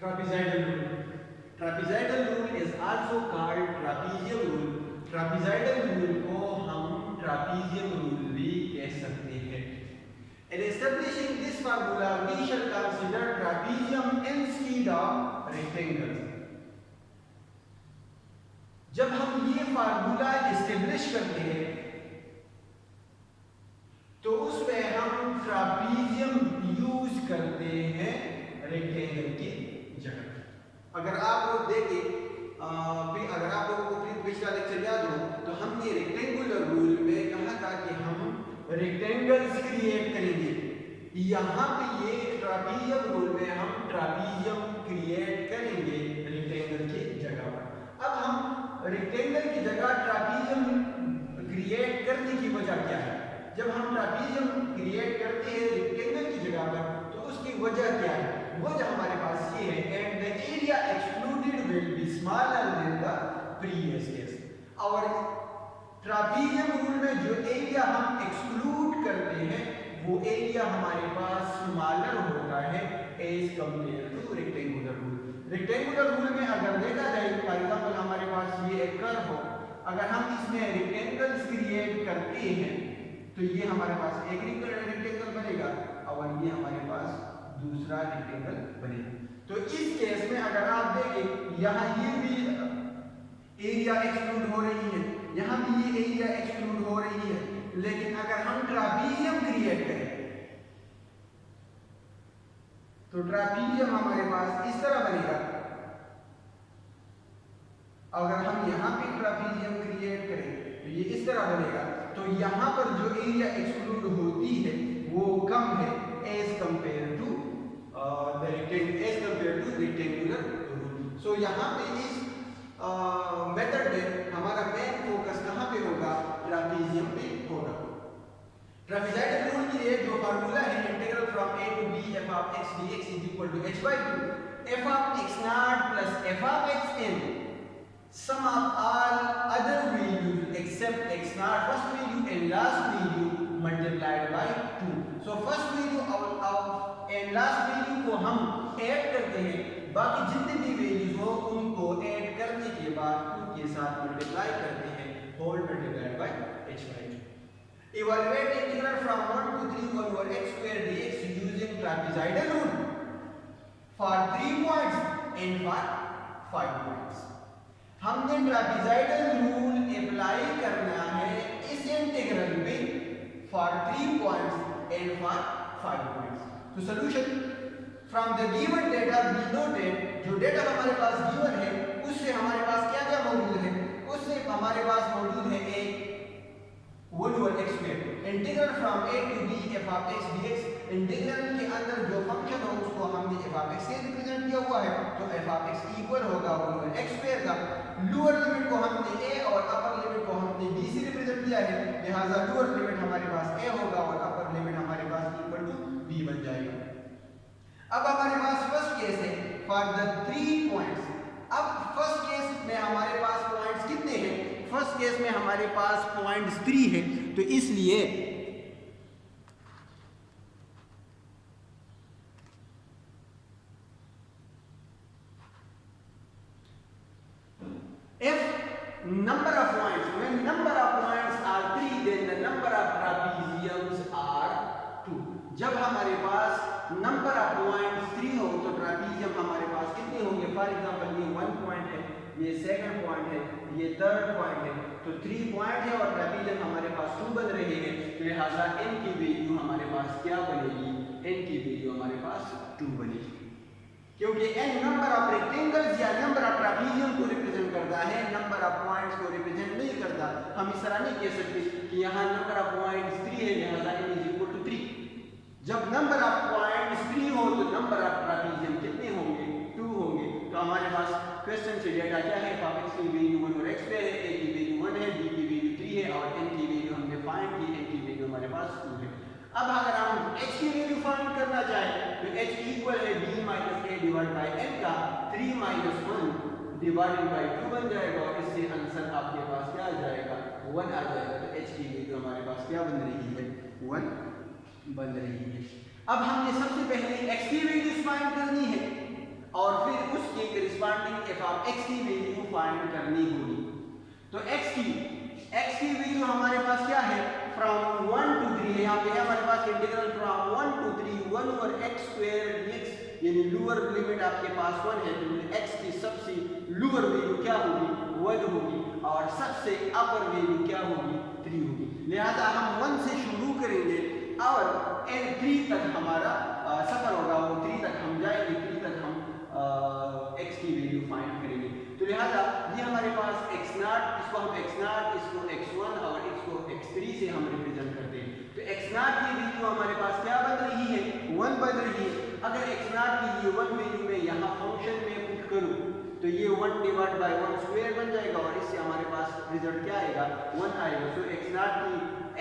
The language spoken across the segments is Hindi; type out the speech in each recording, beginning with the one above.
Trapezoidal rule. Trapezoidal rule is also called trapezium rule. Trapezoidal rule को हम trapezium rule भी कह सकते हैं. In establishing this formula, we shall consider trapezium instead of rectangles. जब हम ये फार्मूला एस्टेब्लिश करते हैं तो उसमें हम ट्रापीजियम यूज करते हैं रेक्टेंगल की जगह. अगर आप लोग देखें अगर आप लोगों को पिछला लेक्चर याद हो तो हमने रेक्टेंगुलर रूल में कहा था कि हम रेक्टेंगल्स क्रिएट करेंगे. यहाँ पे ये ट्रापीजियम रूल में हम ट्रापीजियम क्रिएट करेंगे रेक्टेंगल की जगह पर. अब हम रेक्टेंगल की जगह ट्रापीजियम क्रिएट करने की वजह क्या है? जब हम ट्रापीजियम क्रिएट करते हैं रेक्टेंगल की जगह पर तो उसकी वजह क्या है? वजह हमारे पास ये है, and the area excluded will be smaller than the previous case. और ट्रापीजियम रूल में जो एरिया हम एक्सक्लूड करते हैं वो एरिया हमारे पास स्मॉलर होता है as compare to rectangular rule. Rectangular rule में अगर देखा जाए, फॉर एग्जांपल हमारे पास ये एक कर्व हो, अगर हम इसमें रेक्टेंगल्स क्रिएट करते हैं तो ये हमारे पास एक रेक्टेंगल बनेगा और ये हमारे पास दूसरा रेक्टेंगल बनेगा. तो इस केस में अगर आप देखें यहाँ ये भी एरिया एक्सक्लूड हो रही है, यहाँ भी ये एरिया एक्सक्लूड हो रही है, लेकिन अगर हम ट्रापीजियम क्रिएट करें तो ट्रापीजियम हमारे पास इस तरह बनेगा. अगर हम यहाँ पे ट्रापीजियम क्रिएट करें तो ये इस तरह बनेगा. तो यहाँ पर जो एरिया एक्सक्लूड होती है वो कम है as compare to rectangular rule. So यहाँ पे इस मेथड में हमारा मेन फोकस कहाँ पे होगा? ट्रापीजियम पे होगा. ट्रापेजॉइडल रूल के लिए जो फार्मूला है, integral from a to b f of x dx is equal to h by 2 f of x naught plus f of x n sum of all other values except x naught first value and last value multiplied by 2. so first value of and last value को हम ऐड करते हैं, बाकी जितने भी वैल्यूज हो उनको ऐड करने के बाद 2 के साथ मल्टीप्लाई करते हैं, whole multiplied by h by 2. Evaluate integral from 1 to 3 over x square dx using trapezoidal rule for 3 points and for 5 points. हमने ट्रापेजॉइडल रूल अप्लाई करना है इस इंटीग्रल पे for 3 points and for 5 points. तो solution from the given data we noted, जो डेटा हमारे पास गिवन है उससे हमारे पास क्या क्या मौजूद है? उससे हमारे पास मौजूद है एक 1 over x square, integral from a to b f of x dx. Integral के अंदर जो फंक्शन हो उसको हमने f of x से रिप्रेजेंट किया हुआ है, तो f of x इक्वल होगा 1 over x square का. लोअर लिमिट को हमने a और अपर लिमिट को हमने b से रिप्रेजेंट किया है, लिहाजा लोअर लिमिट हमारे पास a होगा और अपर लिमिट हमारे पास इक्वल टू b बन जाएगा. अब हमारे पास फर्स्ट केस है फॉर द 3 पॉइंट्स. अब फर्स्ट केस में हमारे पास पॉइंट्स कितने हैं? फर्स्ट केस में हमारे पास पॉइंट्स 3 है, तो इसलिए if number of points, when number of points are 3 then the number of trapeziums are 2. जब हमारे पास नंबर ऑफ पॉइंट्स 3 हो तो ट्रापीजियम हमारे पास कितने होंगे? फॉर एग्जांपल ये 1 पॉइंट है, ये सेकंड पॉइंट है, ये थर्ड पॉइंट है, तो 3 पॉइंट है और ट्रापीजियम हमारे पास 2 बन रहे हैं, तो लिहाजा n की वैल्यू हमारे पास क्या बनेगी? n की वैल्यू हमारे पास 2 बनेगी, क्योंकि n नंबर ऑफ रेक्टेंगल्स या नंबर ऑफ ट्रापीजियम को रिप्रेजेंट करता है, नंबर ऑफ पॉइंट्स को रिप्रेजेंट नहीं करता. हम इस तरह नहीं कह सकते कि यहाँ नंबर ऑफ पॉइंट्स 3 है लिहाजा n इज इक्वल टू 3. जब नंबर ऑफ पॉइंट्स 3 हो तो नंबर ऑफ ट्रापीजियम कितने होंगे? 2 होंगे. तो हमारे पास क्वेश्चन से डेटा क्या है? x की वैल्यू 1 और x पे है, a की वैल्यू 1 है, b की वैल्यू 3 है और n की वैल्यू हमने फाइंड की, n की वैल्यू हमारे पास 2 है. अब अगर हम h की वैल्यू फाइंड करना चाहें तो h इक्वल है b minus a divide by n का 3 माइनस 1 डिवाइडेड बाय 2 बन जाएगा और इससे आंसर आपके पास क्या आ जाएगा? 1 आ जाएगा. तो h की वैल्यू हमारे पास क्या बन रही है? 1 बन रही है. अब हमने सबसे पहले x की वैल्यू फाइंड करनी है. और फिर उसके करिस्पॉन्डिंग एफ ऑफ एक्स की वैल्यू फाइंड करनी होगी। तो एक्स की वैल्यू हमारे पास क्या है, फ्रॉम 1 to 3 है। यहाँ पे हमारे पास integral from 1 to 3 1 over x square dx, यानी लोअर लिमिट आपके पास 1 है, तो एक्स की सबसे लोअर वैल्यू क्या होगी, 1 होगी, और सबसे अपर वैल्यू क्या होगी, 3 होगी। लिहाजा हम 1 से शुरू करेंगे और 3 तक हमारा सफर होगा, वो 3 तक हम जाएंगे, 3 तक हम एक्स की वैल्यू फाइंड करेंगे। तो लिहाजा ये हमारे पास x0, इसको हम x0, इसको x1 और इसको x3 से हम रिप्रेजेंट करते हैं। तो x0 की वैल्यू हमारे पास क्या बन रही है, 1 बन रही है। अगर x0 की ये 1 वैल्यू मैं यहाँ फंक्शन में पुट करूँ तो ये 1 डिवाइड बाय 1 स्क्वायर बन जाएगा और इससे हमारे पास रिजल्ट क्या आएगा, 1 आएगा। तो x0 की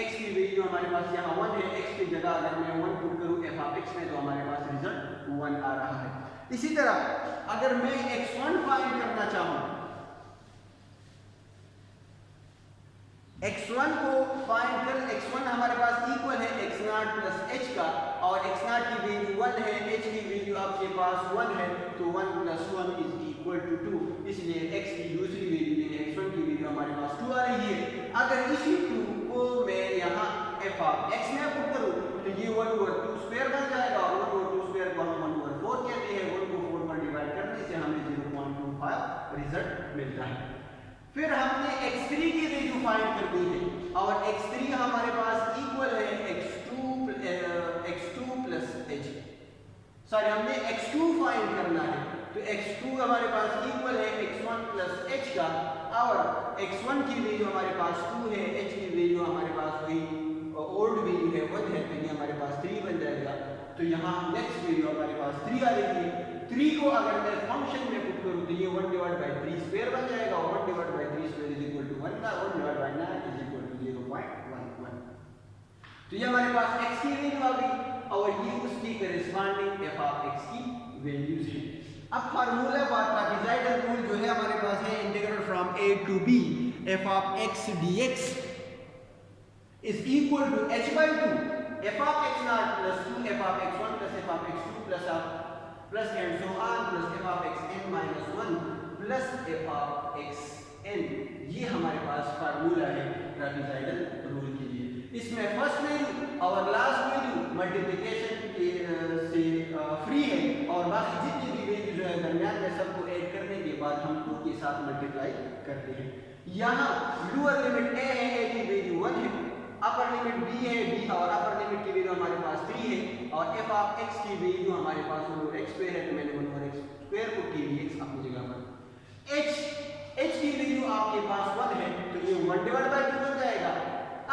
x की वैल्यू हमारे पास यहाँ 1 है, x की जगह अगर मैं 1 पुट करूँ f ऑफ x में तो हमारे पास रिजल्ट 1 आ रहा है। इसी तरह अगर मैं x1 फाइंड करना चाहूँ, x1 को फाइंड कर, x1 हमारे पास इक्वल है x0 प्लस h का, और x0 की वैल्यू 1 है, h की वैल्यू आपके पास 1 है, तो 1 प्लस 1 इज इक्वल टू 2। इसलिए x की दूसरी वैल्यू यानी x1 की वैल्यू हमारे पास 2 आ रही है। अगर इसी 2 को मैं यहाँ f ऑफ x में पुट करूँ तो ये 1 ओवर 2 स्क्वायर बन जाएगा, और 1 ओवर 2 स्क्वायर को हम 1 ओवर 4 कहते हैं। 1 को 4 पर डिवाइड करने से हमें 0.25 रिजल्ट मिलता है। फिर हमने x3 की वैल्यू फाइंड करनी है, और x3 हमारे पास इक्वल है x2 प्लस h, सॉरी हमने x2 फाइंड करना है। तो x2 हमारे पास इक्वल है x1 प्लस h का, और x1 की वैल्यू हमारे पास 2 है, h की वैल्यू हमारे पास वही ओल्ड वैल्यू है 1 है, तो ये हमारे पास 3 बन जाएगा। तो यहाँ नेक्स्ट वैल्यू हमारे पास 3 आ रही है। 3 को अगर मैं फंक्शन में पुट करूँ तो ये 1 डिवाइड बाय 3 स्क्वायर बन जाएगा, और 1 divide by 3 square is equal to 1 का, 1 divide by 9 is equal to 0.11। तो ये हमारे पास x की वैल्यू आ गई, और ये उसकी करिस्पॉन्डिंग f ऑफ x की वैल्यूज है। अब फार्मूला फॉर ट्रापेजॉइडल रूल जो है हमारे पास है, integral from a to b f of x dx is equal to h by 2 f of x0 plus 2 f of x1 plus f of x2 plus and so on plus f of xn minus 1 plus f of xn। ये हमारे पास फार्मूला है ट्रापेजॉइडल रूल के लिए। इसमें फर्स्ट वैल्यू और लास्ट वैल्यू मल्टीप्लिकेशन से फ्री है, और बाकी जितनी भी वैल्यू जो है दरमियान में सबको ऐड करने के बाद हम 2 के साथ मल्टीप्लाई करते हैं। यहाँ लोअर लिमिट a है, a की वैल्यू 1 है, अपर लिमिट b है, b और अपर लिमिट की वैल्यू हमारे पास 3 है, और f ऑफ x की वैल्यू हमारे पास 1 ओवर x स्क्वायर है, तो मैंने 1 ओवर x स्क्वायर को की dx अपनी जगह पर। h की वैल्यू आपके पास 1 है, तो ये 1 डिवाइड बाय 2 बन जाएगा।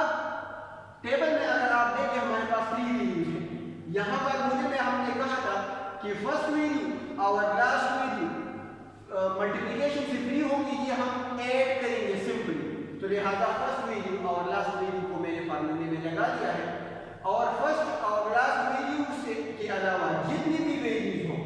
अब टेबल में अगर आप देखें हमारे पास 3 वैल्यूज है। यहाँ पर मुझे हमने कहा था कि फर्स्ट वैल्यू और लास्ट वैल्यू मल्टीप्लिकेशन से फ्री होगी, ये हम ऐड करेंगे सिंपली। तो लिहाजा फर्स्ट वैल्यू और लास्ट वैल्यू को मैंने फार्मूले में लगा दिया है, और फर्स्ट और लास्ट वैल्यू से के अलावा जितनी भी वैल्यूज हो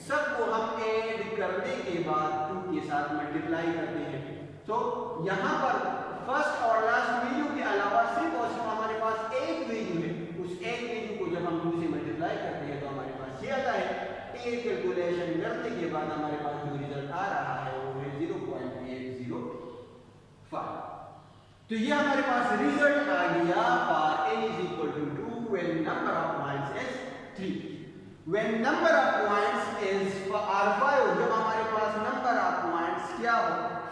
सबको हम ऐड करने के बाद 2 के साथ मल्टीप्लाई करते हैं। तो यहाँ पर फर्स्ट और लास्ट वैल्यू के अलावा सिर्फ और सिर्फ हमारे पास एक वैल्यू है, उस एक वैल्यू को जब हम 2 से मल्टीप्लाई करते हैं तो हमारे पास ये आता है। एक कैलकुलेशन करने के बाद हमारे पास जो रिजल्ट आ रहा है वो है 0.805। तो ये हमारे पास रिजल्ट आ गया for n is equal to 2 when number of points is 3, when number of points is are 5। जब हमारे पास नंबर ऑफ पॉइंट्स क्या हो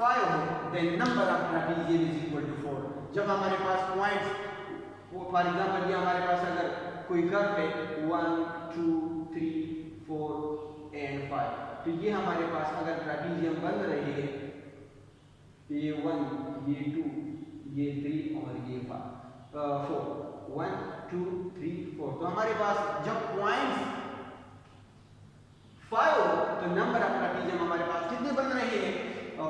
5 हो, then number of trapezium is equal to 4। जब हमारे पास पॉइंट्स, फॉर एग्जांपल ये हमारे पास अगर कोई कर्व है 1 2 3 4 एंड 5, तो ये हमारे पास अगर ट्रापेजियम बन रहे हैं, ये 1 ये 2 ये 3 और ये 4, 1 2 3 4, तो हमारे पास जब पॉइंट्स 5 हो तो नंबर ऑफ ट्रापेजियम हमारे पास कितने बन रहे हैं,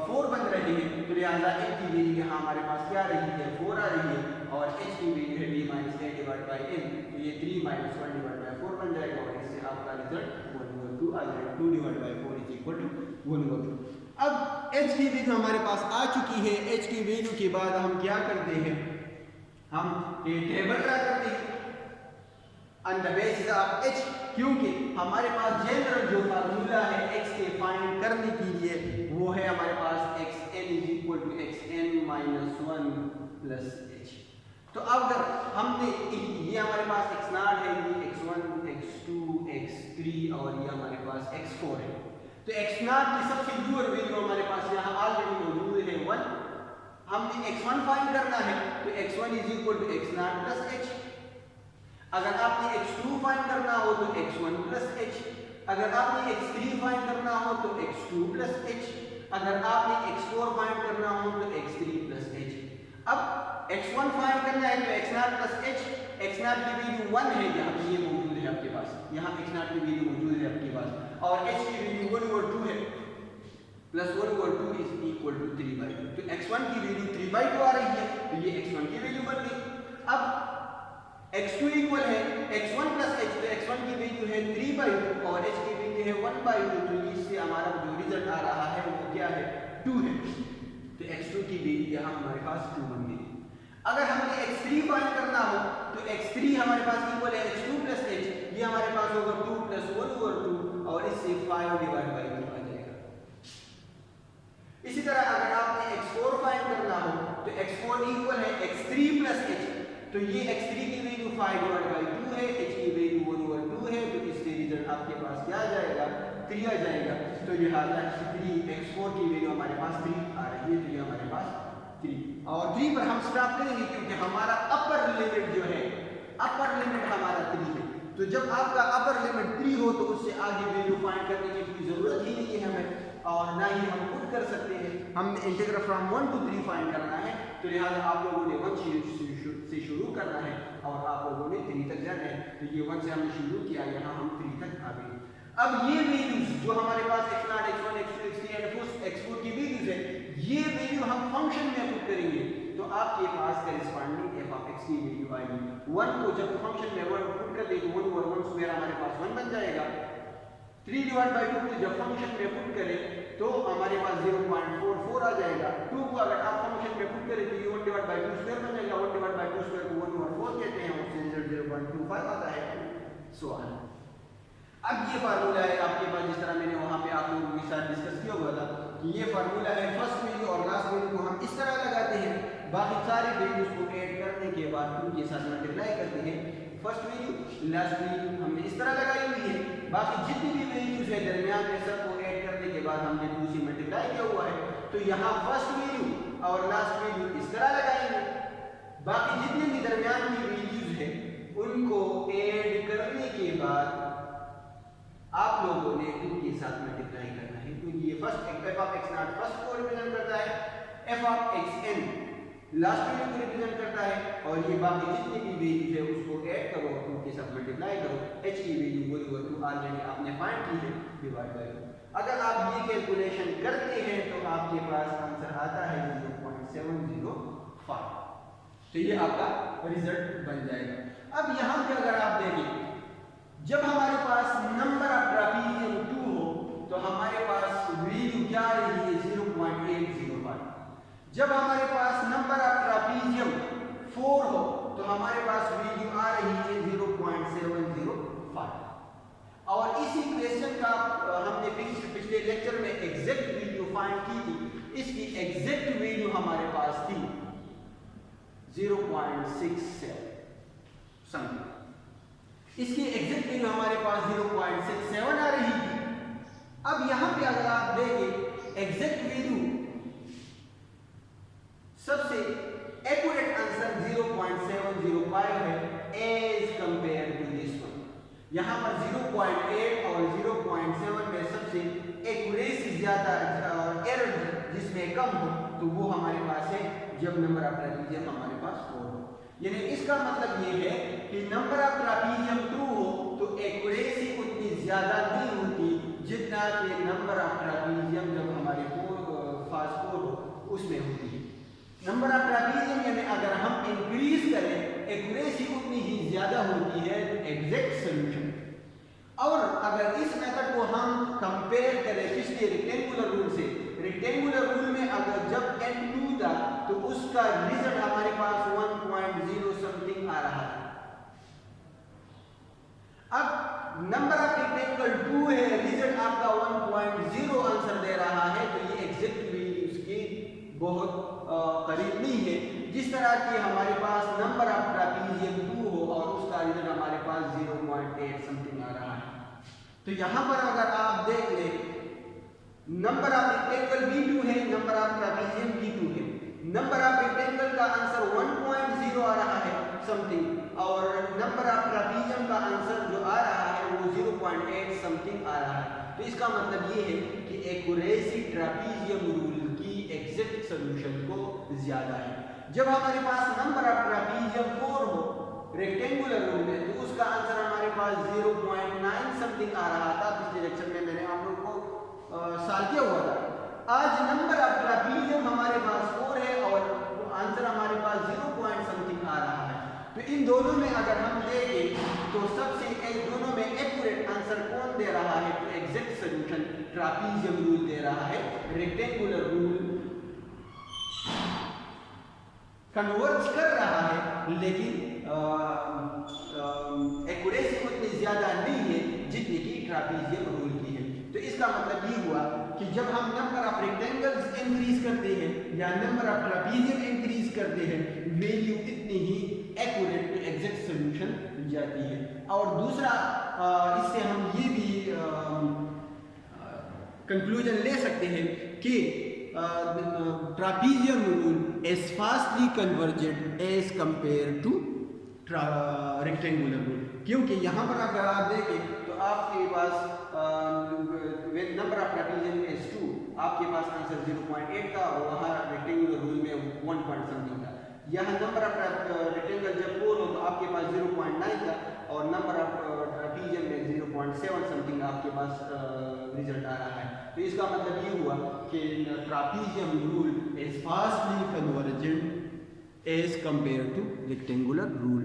4 बन रहे हैं। तो लिहाजा n की वैल्यू यहाँ हमारे पास क्या आ रही है, 4 आ रही है, और h की वैल्यू है b minus a divide by n, तो ये 3 माइनस 1 डिवाइड बाय 4 बन जाएगा, और इससे आपका रिजल्ट 1 ओवर 2 आ जाएगा। 2 divide by 4 is equal to 1 over 2। अब h की वैल्यू हमारे पास आ चुकी है। h की वैल्यू के बाद हम क्या करते हैं, हम ये टेबल ड्रा करते हैं। On the basis of h, क्योंकि हमारे पास जनरल जो फार्मूला है x के फाइंड करने के लिए वो है हमारे पास xn is equal to xn minus 1 plus h। तो अगर हमने ये हमारे पास x0 है, ये x1 x2 x3 और ये हमारे पास x4 है, तो x0 की सबसे लोअर वैल्यू हमारे पास यहाँ ऑलरेडी मौजूद है 1। हमने x1 फाइंड करना है तो x1 is equal to x0 plus h। अगर आपने x2 फाइंड करना हो तो x1 प्लस h। अगर आपने x3 फाइंड करना हो तो x2 प्लस h। अगर आपने x4 फाइंड करना हो तो x3 प्लस h। अब x1 फाइंड करना है तो x0 प्लस h, x0 की वैल्यू 1 है, यहाँ पे ये मौजूद है आपके पास, यहाँ x0 की वैल्यू मौजूद है आपके पास, और h की वैल्यू 1 और 2 है, प्लस 1 और 2 इज इक्वल टू 3/2। तो x1 की वैल्यू 3/2 आ रही है, तो ये x1 की वैल्यू बन गई। अब x2 इक्वल है x1 प्लस h, तो x1 की वैल्यू है 3/2 और h की वैल्यू है 1/2, तो इससे हमारा जो रिजल्ट आ रहा है वो क्या है, 2 है। तो x2 की वैल्यू यहाँ हमारे पास 2 बन गई। अगर हमें x3 फाइंड करना हो तो x3 हमारे पास इक्वल है x2 प्लस h, ये हमारे पास होगा 2 प्लस 1 ओवर 2 और इससे 5/2 आ जाएगा। इसी तरह अगर आपने x4 फाइंड करना हो तो x4 इक्वल है x3 प्लस h, तो ये x3 की वैल्यू 5/2 है, h की वैल्यू 1 ओवर 2 है, तो इससे रिजल्ट आपके पास क्या आ जाएगा, 3 आ जाएगा। तो ये x4 की वैल्यू हमारे पास 3 आ रही है, तो ये हमारे पास 3 और 3 पर हम स्टॉप करेंगे क्योंकि हमारा अपर लिमिट जो है, अपर लिमिट हमारा 3 है। तो जब आपका अपर लिमिट 3 हो तो उससे आगे वैल्यू फाइंड करने की कोई जरूरत ही नहीं है हमें, और ना ही हम पुट कर सकते हैं। हम इंटीग्रल फ्रॉम 1 to 3 फाइंड करना है, तो लिहाजा आप लोगों ने 1 से शुरू करना है और आप लोगों ने 3 तक जाना है। तो ये 1 से हमने शुरू किया, यहाँ हम 3 तक आ गए। अब ये वैल्यूज जो हमारे पास x0 x1 x2 x3 and x4 की वैल्यूज है, ये वैल्यू हम फंक्शन में पुट करेंगे तो आपके पास करेस्पॉन्डिंग f ऑफ x की वैल्यू आएगी। 1 को जब फंक्शन में पुट कर दे तो 1 ओवर 1 स्क्वायर हमारे पास 1 बन जाएगा। 3/2 को जब फंक्शन में पुट करें तो हमारे पास 0.44 आ जाएगा। 2 को अगर आप फंक्शन में पुट करें तो ये 1/2 स्क्वायर बन जाएगा। 1/2 स्क्वायर को 1 ओवर 4 कहते हैं, उससे रिजल्ट 0.25 आता है। सो अब ये फार्मूला है आपके पास, जिस तरह मैंने वहां पे आप लोगों के साथ डिस्कस किया हुआ था कि ये फार्मूला है, फर्स्ट वैल्यू और लास्ट वैल्यू को हम इस तरह लगाते हैं, बाकी सारे वैल्यूज को ऐड करने के बाद उनके साथ मल्टीप्लाई करते हैं। फर्स्ट वैल्यू लास्ट वैल्यू हमने इस तरह लगाई हुई है, बाकी जितनी भी वैल्यूज है दरमियान में सबको ऐड करने के बाद हमने 2 से मल्टीप्लाई किया हुआ है। तो यहाँ फर्स्ट वैल्यू और लास्ट वैल्यू इस तरह लगाएंगे, बाकी जितने भी दरमियान की वैल्यूज है उनको ऐड करने के बाद आप लोगों ने उनके साथ मल्टीप्लाई करना है, क्योंकि ये first f of x0 first को रिप्रेजेंट करता है, f of xn last value को रिप्रेजेंट करता है, और ये बाकी जितनी भी वैल्यूज है उसको ऐड करो, उनके साथ मल्टीप्लाई करो। h की वैल्यू 1 ओवर 2 ऑलरेडी आपने फाइंड की है, डिवाइड बाय 2। अगर आप ये कैलकुलेशन करते हैं तो आपके पास आंसर आता है 0.705। तो ये आपका रिजल्ट बन जाएगा। अब यहाँ पे अगर आप देखें, जब हमारे पास नंबर ऑफ ट्रापीजियम 2 हो तो हमारे पास वैल्यू क्या आ रही है, 0.805। जब हमारे पास नंबर ऑफ ट्रापीजियम 4 हो तो हमारे पास वैल्यू आ रही है 0.705। और इसी क्वेश्चन का हमने पिछले लेक्चर में एग्जैक्ट वैल्यू फाइंड की थी, इसकी एग्जैक्ट वैल्यू हमारे पास थी 0.67 समथिंग। इसकी एग्जैक्ट वैल्यू हमारे पास 0.67 आ रही थी। अब यहां पे अगर आप देखें एग्जैक्ट वैल्यू, सबसे एक्यूरेट आंसर 0.705 है as compare to this one. यहां पर 0.8 और 0.7 में सबसे एक्यूरेसी ज्यादा और एरर जिसमें कम हो तो वो हमारे पास है जब नंबर ऑफ ट्रापीजियम हमारे पास 4 हो। यानी इसका मतलब ये है कि नंबर ऑफ ट्रापीजियम 2 हो तो एक्यूरेसी उतनी ज्यादा नहीं होती जितना कि नंबर ऑफ ट्रापीजियम जब हमारे फास्ट 4 हो उसमें होती है। नंबर ऑफ ट्रापीजियम यानी अगर हम इंक्रीज करें एक्यूरेसी उतनी ही ज्यादा होती है एग्जैक्ट सॉल्यूशन। और अगर इस मेथड को हम कंपेयर करें पिछले रेक्टेंगुलर रूल से, रेक्टेंगुलर रूल में अगर जब n 2 था तो उसका रिजल्ट हमारे पास 1.0 समथिंग आ रहा था। नंबर ऑफ रेक्टेंगल 2 है, रिजल्ट आपका 1.0 आंसर दे रहा है, तो ये एग्जैक्टली उसकी बहुत करीब नहीं है। जिस तरह की हमारे पास नंबर ऑफ ट्रापीजियम 2 हो और उसका रिजल्ट हमारे पास 0.8 समथिंग आ रहा है। तो यहाँ पर अगर आप देख ले, नंबर ऑफ रेक्टेंगल भी 2 है, नंबर ऑफ ट्रापीजियम भी 2 है। नंबर ऑफ रेक्टेंगल का आंसर 1.0 आ रहा है समथिंग, और नंबर ऑफ ट्रापीजियम का आंसर जो आ रहा है वो 0.8 समथिंग आ रहा है। तो इसका मतलब ये है कि एक्यूरेसी ट्रापीजियम रूल की एग्जैक्ट सॉल्यूशन को ज्यादा है। जब हमारे पास नंबर ऑफ ट्रापीजियम 4 हो रेक्टेंगुलर रूल में, तो उसका आंसर हमारे पास 0.9 समथिंग आ रहा था। पिछले लेक्चर में मैंने आप लोगों को सॉल्व किया हुआ था। आज नंबर ऑफ ट्रापीजियम हमारे पास 4 है और आंसर हमारे पास 0 समथिंग आ रहा है। तो इन दोनों में अगर हम देखें तो सबसे दोनों में एक्यूरेट आंसर कौन दे रहा है? तो एग्जैक्ट सॉल्यूशन ट्रापीजियम रूल दे रहा है। रेक्टेंगुलर रूल कन्वर्ज कर रहा है, लेकिन एक्यूरेसी उतनी ज्यादा नहीं है जितनी कि ट्रापीजियम रूल की है। तो इसका मतलब ये हुआ कि जब हम नंबर ऑफ रेक्टेंगल्स इंक्रीज करते हैं या नंबर ऑफ ट्रापीजियम इंक्रीज करते हैं, वैल्यू इतनी ही एक्यूरेट एग्जैक्ट सॉल्यूशन जाती है। और दूसरा इससे हम ये भी कंक्लूजन ले सकते हैं कि trapezium rule is fastly convergent as compared to rectangular rule, क्योंकि यहाँ पर अगर आप देखें तो आपके पास नंबर ऑफ ट्रापीजियम इज 2, आपके पास आंसर 0.8 था और वहाँ रेक्टेंगुलर रूल में 1 पॉइंट समथिंग था। यहाँ नंबर ऑफ रेक्टेंगल जब 4 हो तो आपके पास 0.9 था और नंबर ऑफ ट्रापीजियम में 0.7 समथिंग आपके पास रिजल्ट आ रहा है। तो इसका मतलब ये हुआ कि trapezium rule is fastly convergent as compare to rectangular rule.